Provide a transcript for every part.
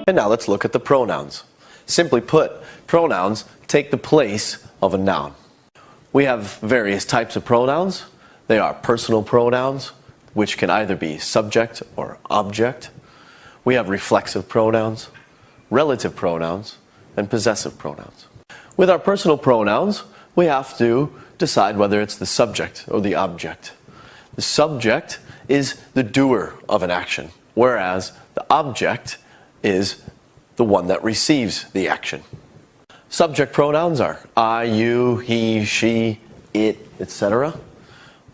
And now let's look at the pronouns. Simply put, pronouns take the place of a noun. We have various types of pronouns. They are personal pronouns, which can either be subject or object. We have reflexive pronouns, relative pronouns, and possessive pronouns. With our personal pronouns, we have to decide whether it's the subject or the object. The subject is the doer of an action, whereas the object is the one that receives the action. Subject pronouns are I, you, he, she, it, etc.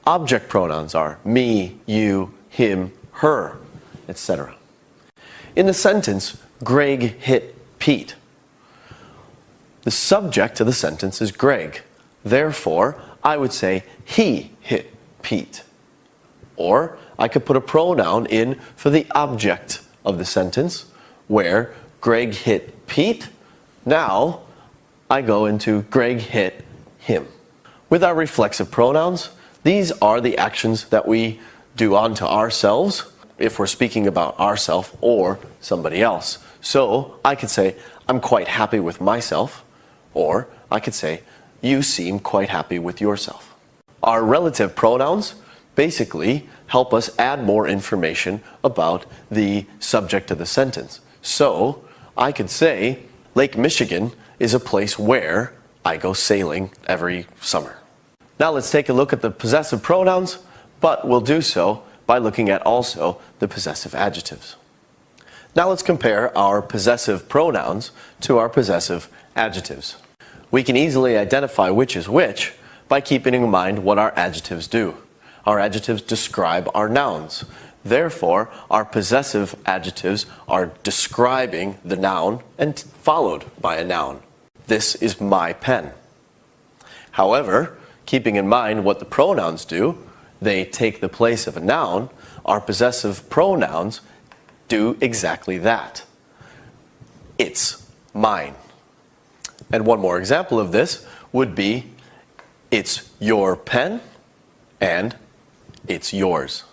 Object pronouns are me, you, him, her, etc. In the sentence, Greg hit Pete, the subject of the sentence is Greg. Therefore, I would say he hit Pete. Or I could put a pronoun in for the object of the sentence, where Greg hit Pete. Now I go into Greg hit him. With our reflexive pronouns, these are the actions that we do onto ourselves if we're speaking about ourselves or somebody else. So I could say, I'm quite happy with myself, or I could say, you seem quite happy with yourself. Our relative pronouns basically help us add more information about the subject of the sentence. So I could say, Lake Michigan is a place where I go sailing every summer. Now let's take a look at the possessive pronouns, but we'll do so by looking at also the possessive adjectives. Now let's compare our possessive pronouns to our possessive adjectives. We can easily identify which is which by keeping in mind what our adjectives do. Our adjectives describe our nouns. Therefore, our possessive adjectives are describing the noun and followed by a noun. This is my pen. However, keeping in mind what the pronouns do, they take the place of a noun. Our possessive pronouns do exactly that. It's mine. And one more example of this would be, it's your pen and it's yours.